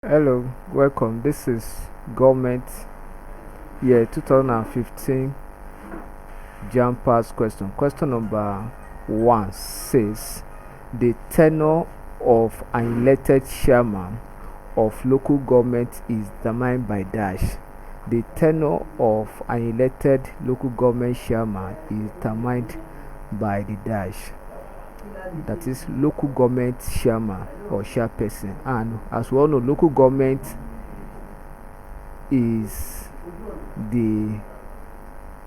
Hello, welcome. This is government year 2015 Jamb pass question. Question number 1 says the tenure of an elected chairman of local government is determined by dash. The tenure of an elected local government chairman is determined by the dash. That is local government chairman or chairperson, and as we all know, local government is the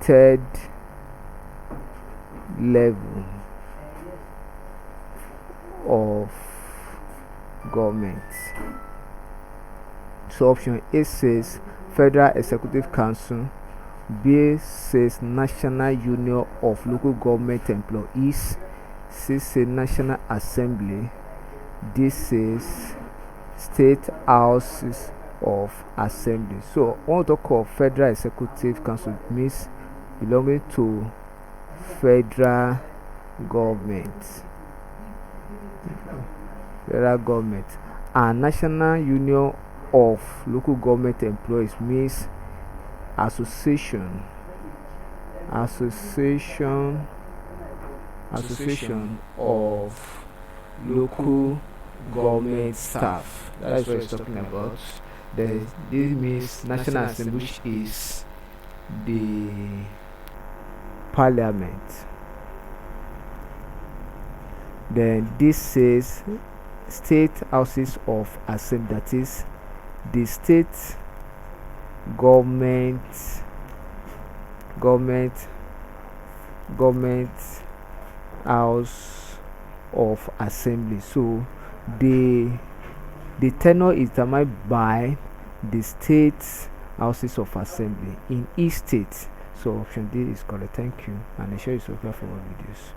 third level of government. So option A says Federal Executive Council, B says National Union of Local Government Employees, C says National Assembly, D says State Houses of Assembly. So when we talk of Federal Executive Council, it means belonging to federal government. And National Union of Local Government Employees means association of local government staff. That is what it's talking about. Then this means National Assembly, which is the parliament. Then this says State Houses of Assembly, that is the state government house of assembly. So the tenure is determined by the state houses of assembly in each state. So option D is correct. Thank you, and I share you subscribe for more videos.